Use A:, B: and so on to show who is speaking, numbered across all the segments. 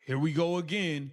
A: Here we go again.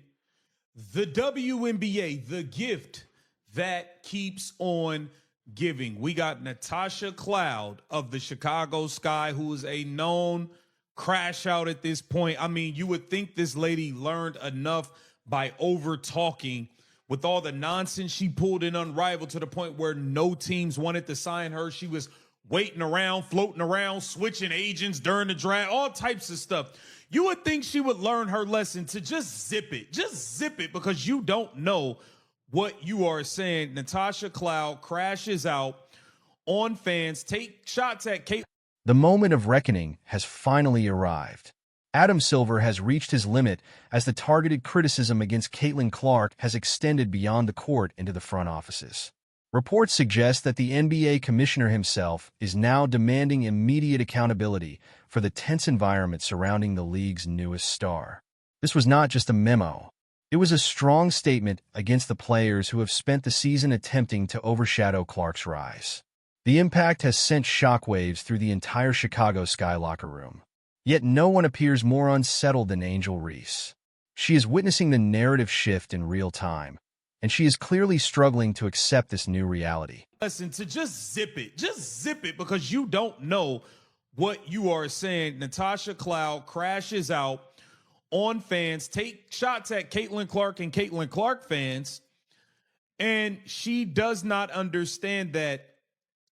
A: The WNBA, the gift that keeps on giving. We got Natasha Cloud of the Chicago Sky, who is a known crash out at this point. I mean, you would think this lady learned enough by over talking with all the nonsense she pulled in Unrivaled to the point where no teams wanted to sign her. She was waiting around, floating around, switching agents during the draft, all types of stuff. You would think she would learn her lesson to just zip it because you don't know what you are saying. Natasha Cloud crashes out on fans, take shots at Kate.
B: The moment of reckoning has finally arrived. Adam Silver has reached his limit as the targeted criticism against Caitlin Clark has extended beyond the court into the front offices. Reports suggest that the NBA commissioner himself is now demanding immediate accountability for the tense environment surrounding the league's newest star. This was not just a memo. It was a strong statement against the players who have spent the season attempting to overshadow Clark's rise. The impact has sent shockwaves through the entire Chicago Sky locker room. Yet no one appears more unsettled than Angel Reese. She is witnessing the narrative shift in real time, and she is clearly struggling to accept this new reality.
A: Listen, to just zip it because you don't know what you are saying. Natasha Cloud crashes out on fans, take shots at Caitlin Clark and Caitlin Clark fans, and she does not understand that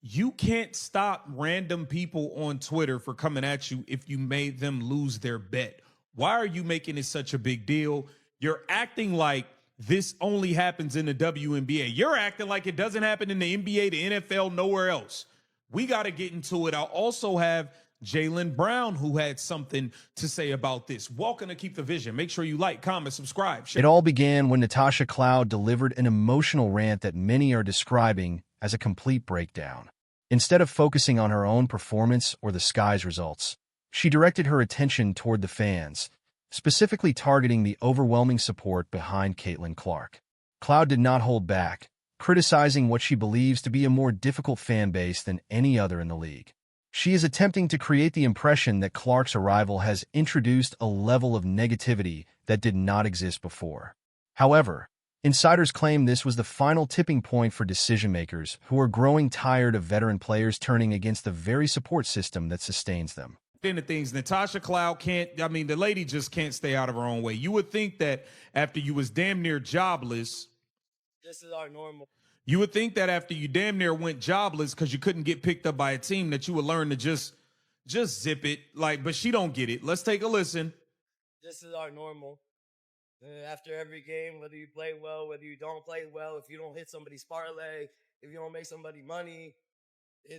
A: you can't stop random people on Twitter for coming at you if you made them lose their bet. Why are you making it such a big deal? You're acting like this only happens in the WNBA. You're acting like it doesn't happen in the NBA, the NFL, nowhere else. We got to get into it. I'll also have Jaylen Brown, who had something to say about this. Welcome to Keep the Vision. Make sure you like, comment, subscribe. Share.
B: It all began when Natasha Cloud delivered an emotional rant that many are describing as a complete breakdown. Instead of focusing on her own performance or the Sky's results, she directed her attention toward the fans, specifically targeting the overwhelming support behind Caitlin Clark. Cloud did not hold back, criticizing what she believes to be a more difficult fan base than any other in the league. She is attempting to create the impression that Clark's arrival has introduced a level of negativity that did not exist before. However, insiders claim this was the final tipping point for decision-makers who are growing tired of veteran players turning against the very support system that sustains them.
A: Into things, Natasha Cloud the lady just can't stay out of her own way. You would think that after you was damn near jobless,
C: this is our normal.
A: You would think that after you damn near went jobless because you couldn't get picked up by a team that you would learn to just zip it. But she don't get it. Let's take a listen.
C: This is our normal. After every game, whether you play well, whether you don't play well, if you don't hit somebody's parlay, if you don't make somebody money,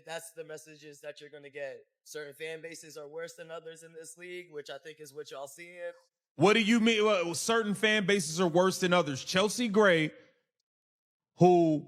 C: that's the messages that you're going to get. Certain fan bases are worse than others in this league, which I think is what y'all seeing.
A: What do you mean? Well, certain fan bases are worse than others. Chelsea Gray, who...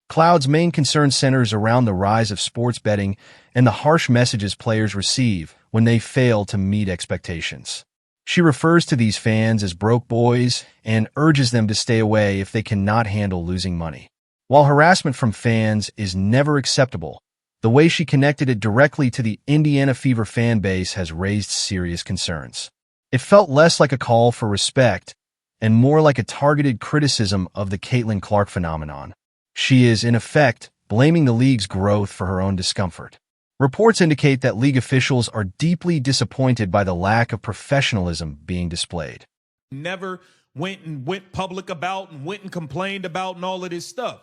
B: Cloud's main concern centers around the rise of sports betting and the harsh messages players receive when they fail to meet expectations. She refers to these fans as broke boys and urges them to stay away if they cannot handle losing money. While harassment from fans is never acceptable, the way she connected it directly to the Indiana Fever fan base has raised serious concerns. It felt less like a call for respect and more like a targeted criticism of the Caitlin Clark phenomenon. She is, in effect, blaming the league's growth for her own discomfort. Reports indicate that league officials are deeply disappointed by the lack of professionalism being displayed.
A: Never went public about and went and complained about and all of this stuff.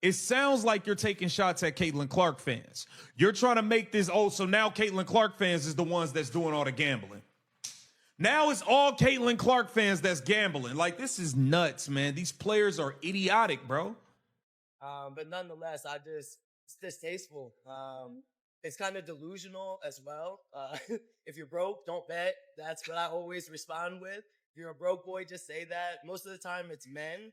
A: It sounds like you're taking shots at Caitlin Clark fans. You're trying to make this, so now Caitlin Clark fans is the ones that's doing all the gambling. Now it's all Caitlin Clark fans that's gambling. This is nuts, man. These players are idiotic, bro.
C: But nonetheless, it's distasteful. It's kind of delusional as well. If you're broke, don't bet. That's what I always respond with. If you're a broke boy, just say that. Most of the time it's men.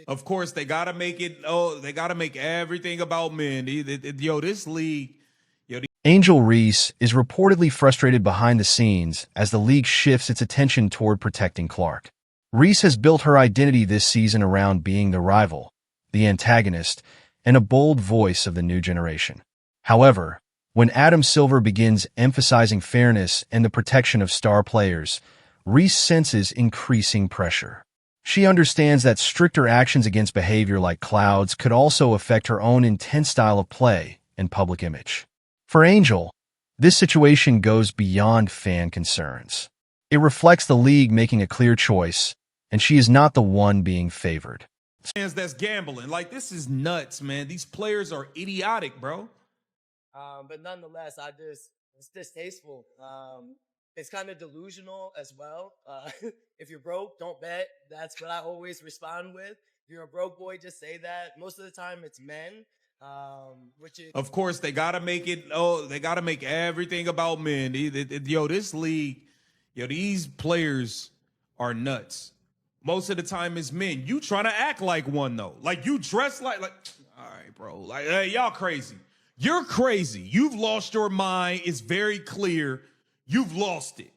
A: Of course, they got to make it. They got to make everything about men. This league.
B: Angel Reese is reportedly frustrated behind the scenes as the league shifts its attention toward protecting Clark. Reese has built her identity this season around being the rival, the antagonist, and a bold voice of the new generation. However, When Adam Silver begins emphasizing fairness and the protection of star players, Reese senses increasing pressure. She understands that stricter actions against behavior like clouds could also affect her own intense style of play and public image. For Angel, this situation goes beyond fan concerns. It reflects the league making a clear choice, and she is not the one being favored.
A: Fans that's gambling. Like, this is nuts, man. These players are idiotic, bro.
C: But nonetheless, it's distasteful. It's kind of delusional as well. If you're broke, don't bet. That's what I always respond with. If you're a broke boy, just say that. Most of the time, it's men.
A: Of course, they gotta make it. Oh, they gotta make everything about men. Yo, this league, these players are nuts. Most of the time, it's men. You trying to act like one though? Like, you dress like. All right, bro. Like, hey, y'all crazy. You're crazy. You've lost your mind. It's very clear. You've lost it.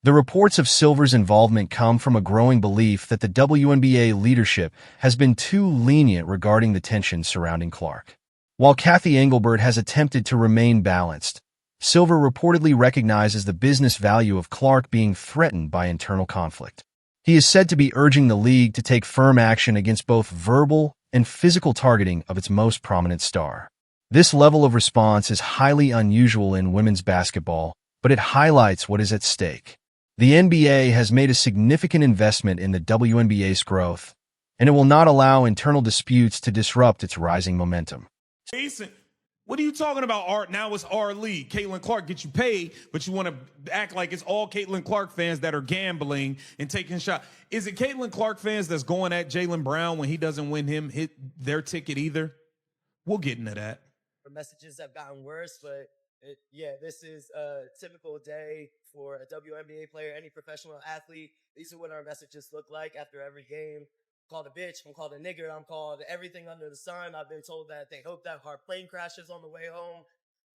B: The reports of Silver's involvement come from a growing belief that the WNBA leadership has been too lenient regarding the tensions surrounding Clark. While Kathy Engelbert has attempted to remain balanced, Silver reportedly recognizes the business value of Clark being threatened by internal conflict. He is said to be urging the league to take firm action against both verbal and physical targeting of its most prominent star. This level of response is highly unusual in women's basketball, but it highlights what is at stake. The NBA has made a significant investment in the WNBA's growth, and it will not allow internal disputes to disrupt its rising momentum.
A: Jason, what are you talking about? Now it's our league. Caitlin Clark gets you paid, but you want to act like it's all Caitlin Clark fans that are gambling and taking shots. Is it Caitlin Clark fans that's going at Jaylen Brown when he doesn't win hit their ticket either? We'll get into that.
C: Messages have gotten worse, but this is a typical day for a WNBA player, any professional athlete. These are what our messages look like after every game. I'm called a bitch, I'm called a nigger, I'm called everything under the sun. I've been told that they hope that our plane crashes on the way home.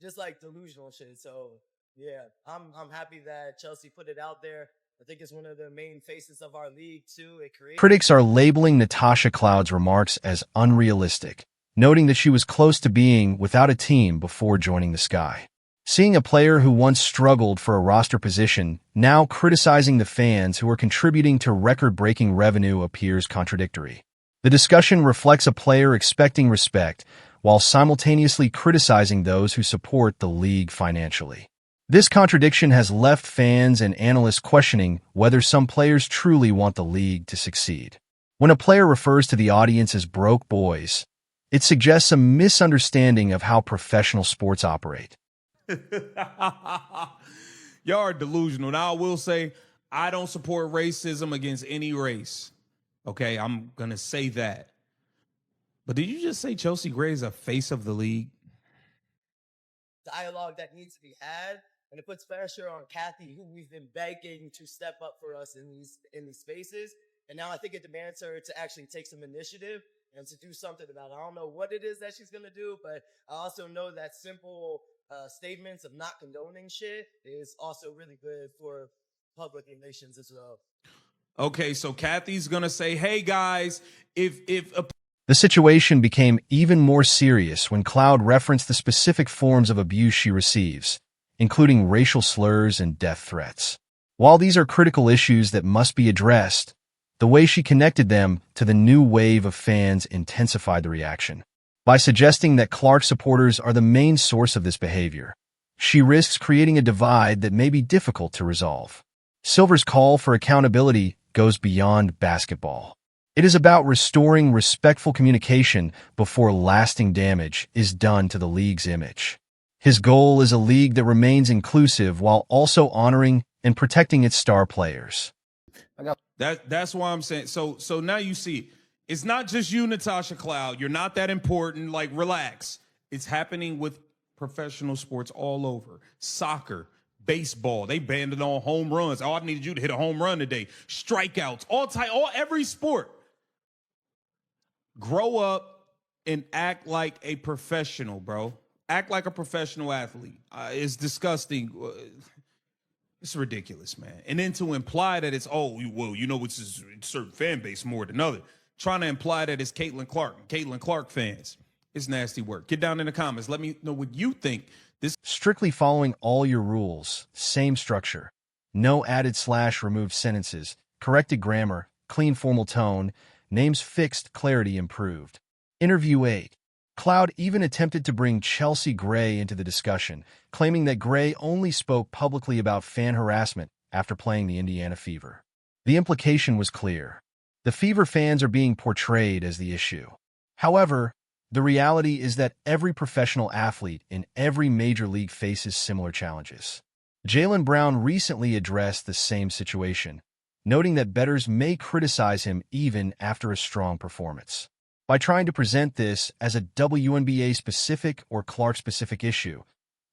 C: Just like delusional shit. So yeah, I'm happy that Chelsea put it out there. I think it's one of the main faces of our league too.
B: Critics are labeling Natasha Cloud's remarks as unrealistic, noting that she was close to being without a team before joining the Sky. Seeing a player who once struggled for a roster position now criticizing the fans who are contributing to record-breaking revenue appears contradictory. The discussion reflects a player expecting respect while simultaneously criticizing those who support the league financially. This contradiction has left fans and analysts questioning whether some players truly want the league to succeed. When a player refers to the audience as broke boys, it suggests a misunderstanding of how professional sports operate.
A: Y'all are delusional. Now, I will say I don't support racism against any race. Okay, I'm going to say that. But did you just say Chelsea Gray is a face of the league?
C: Dialogue that needs to be had, and it puts pressure on Kathy, who we've been begging to step up for us in these spaces. And now I think it demands her to actually take some initiative and to do something about it. I don't know what it is that she's going to do, but I also know that simple statements of not condoning shit is also really good for public relations as well.
A: Okay, so Kathy's going to say, hey, guys,
B: The situation became even more serious when Cloud referenced the specific forms of abuse she receives, including racial slurs and death threats. While these are critical issues that must be addressed, the way she connected them to the new wave of fans intensified the reaction. By suggesting that Clark supporters are the main source of this behavior, she risks creating a divide that may be difficult to resolve. Silver's call for accountability goes beyond basketball. It is about restoring respectful communication before lasting damage is done to the league's image. His goal is a league that remains inclusive while also honoring and protecting its star players.
A: That's why I'm saying. So now you see, it's not just you, Natasha Cloud. You're not that important. Like, relax. It's happening with professional sports all over. Soccer, baseball. They banned it on home runs. Oh, I needed you to hit a home run today. Strikeouts, every sport. Grow up and act like a professional, bro. Act like a professional athlete. It's disgusting. It's ridiculous, man. And then to imply that it's, it's a certain fan base more than other. Trying to imply that it's Caitlin Clark fans. It's nasty work. Get down in the comments. Let me know what you think. This
B: Strictly following all your rules, same structure. No added / removed sentences, corrected grammar, clean formal tone, names fixed, clarity improved. Interview 8. Cloud even attempted to bring Chelsea Gray into the discussion, claiming that Gray only spoke publicly about fan harassment after playing the Indiana Fever. The implication was clear. The Fever fans are being portrayed as the issue. However, the reality is that every professional athlete in every major league faces similar challenges. Jaylen Brown recently addressed the same situation, noting that bettors may criticize him even after a strong performance. By trying to present this as a WNBA-specific or Clark-specific issue,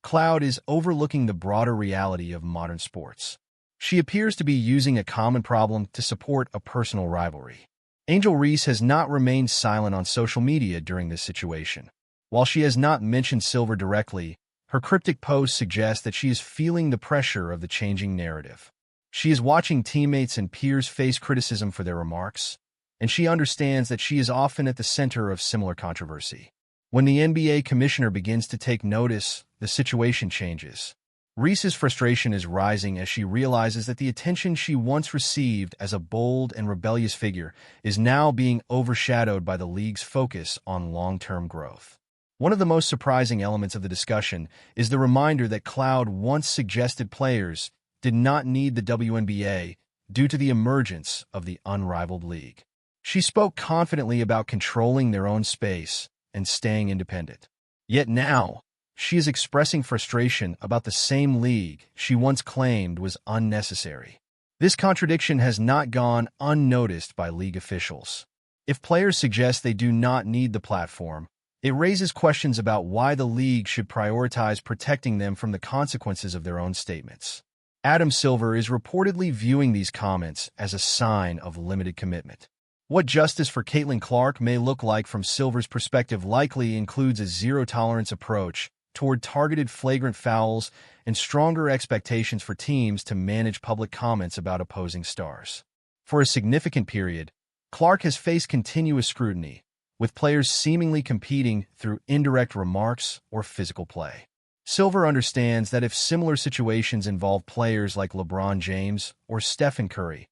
B: Cloud is overlooking the broader reality of modern sports. She appears to be using a common problem to support a personal rivalry. Angel Reese has not remained silent on social media during this situation. While she has not mentioned Silver directly, her cryptic posts suggest that she is feeling the pressure of the changing narrative. She is watching teammates and peers face criticism for their remarks, and she understands that she is often at the center of similar controversy. When the NBA commissioner begins to take notice, the situation changes. Reese's frustration is rising as she realizes that the attention she once received as a bold and rebellious figure is now being overshadowed by the league's focus on long-term growth. One of the most surprising elements of the discussion is the reminder that Cloud once suggested players did not need the WNBA due to the emergence of the unrivaled league. She spoke confidently about controlling their own space and staying independent. Yet now, she is expressing frustration about the same league she once claimed was unnecessary. This contradiction has not gone unnoticed by league officials. If players suggest they do not need the platform, it raises questions about why the league should prioritize protecting them from the consequences of their own statements. Adam Silver is reportedly viewing these comments as a sign of limited commitment. What justice for Caitlin Clark may look like from Silver's perspective likely includes a zero-tolerance approach toward targeted flagrant fouls and stronger expectations for teams to manage public comments about opposing stars. For a significant period, Clark has faced continuous scrutiny, with players seemingly competing through indirect remarks or physical play. Silver understands that if similar situations involve players like LeBron James or Stephen Curry,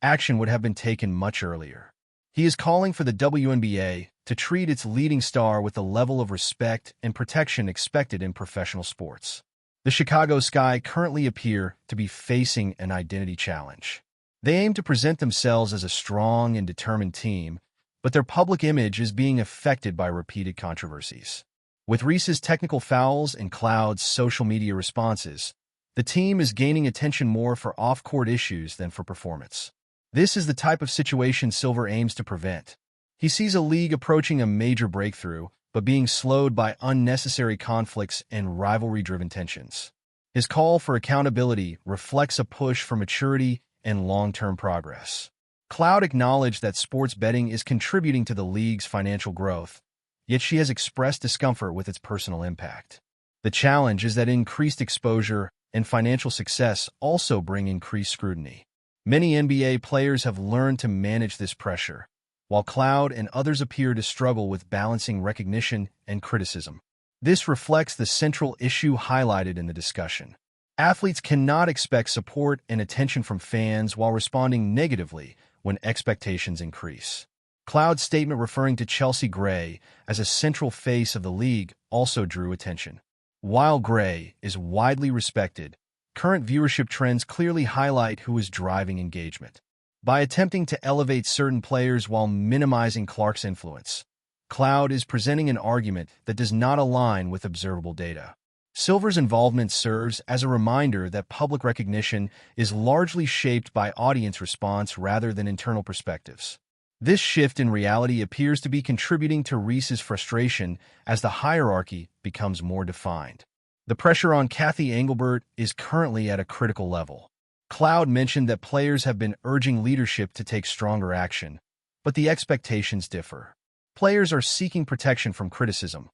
B: action would have been taken much earlier. He is calling for the WNBA to treat its leading star with the level of respect and protection expected in professional sports. The Chicago Sky currently appear to be facing an identity challenge. They aim to present themselves as a strong and determined team, but their public image is being affected by repeated controversies. With Reese's technical fouls and Cloud's social media responses, the team is gaining attention more for off-court issues than for performance. This is the type of situation Silver aims to prevent. He sees a league approaching a major breakthrough, but being slowed by unnecessary conflicts and rivalry-driven tensions. His call for accountability reflects a push for maturity and long-term progress. Cloud acknowledged that sports betting is contributing to the league's financial growth, yet she has expressed discomfort with its personal impact. The challenge is that increased exposure and financial success also bring increased scrutiny. Many NBA players have learned to manage this pressure, while Cloud and others appear to struggle with balancing recognition and criticism. This reflects the central issue highlighted in the discussion. Athletes cannot expect support and attention from fans while responding negatively when expectations increase. Cloud's statement referring to Chelsea Gray as a central face of the league also drew attention. While Gray is widely respected, current viewership trends clearly highlight who is driving engagement. By attempting to elevate certain players while minimizing Clark's influence, Cloud is presenting an argument that does not align with observable data. Silver's involvement serves as a reminder that public recognition is largely shaped by audience response rather than internal perspectives. This shift in reality appears to be contributing to Reese's frustration as the hierarchy becomes more defined. The pressure on Kathy Engelbert is currently at a critical level. Cloud mentioned that players have been urging leadership to take stronger action, but the expectations differ. Players are seeking protection from criticism,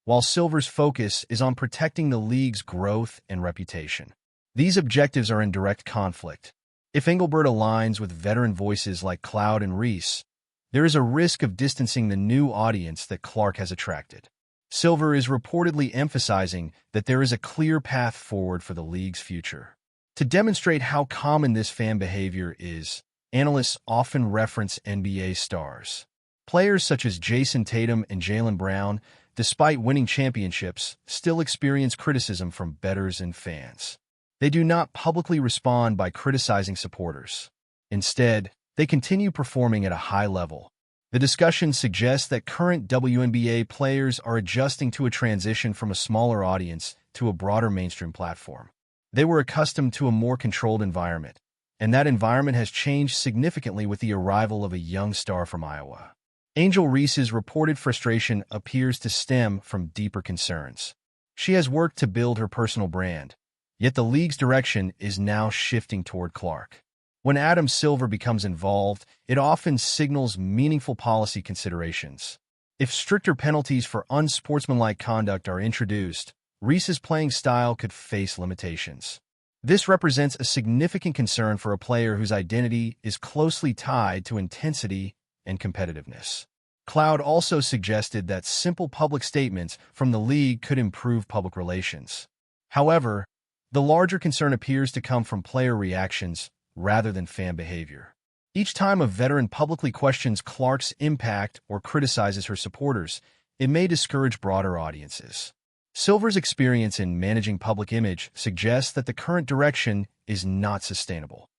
B: while Silver's focus is on protecting the league's growth and reputation. These objectives are in direct conflict. If Engelbert aligns with veteran voices like Cloud and Reese, there is a risk of distancing the new audience that Clark has attracted. Silver is reportedly emphasizing that there is a clear path forward for the league's future. To demonstrate how common this fan behavior is, analysts often reference NBA stars. Players such as Jason Tatum and Jaylen Brown, despite winning championships, still experience criticism from bettors and fans. They do not publicly respond by criticizing supporters. Instead, they continue performing at a high level. The discussion suggests that current WNBA players are adjusting to a transition from a smaller audience to a broader mainstream platform. They were accustomed to a more controlled environment, and that environment has changed significantly with the arrival of a young star from Iowa. Angel Reese's reported frustration appears to stem from deeper concerns. She has worked to build her personal brand, yet the league's direction is now shifting toward Clark. When Adam Silver becomes involved, it often signals meaningful policy considerations. If stricter penalties for unsportsmanlike conduct are introduced, Reese's playing style could face limitations. This represents a significant concern for a player whose identity is closely tied to intensity and competitiveness. Cloud also suggested that simple public statements from the league could improve public relations. However, the larger concern appears to come from player reactions rather than fan behavior. Each time a veteran publicly questions Clark's impact or criticizes her supporters, it may discourage broader audiences. Silver's experience in managing public image suggests that the current direction is not sustainable.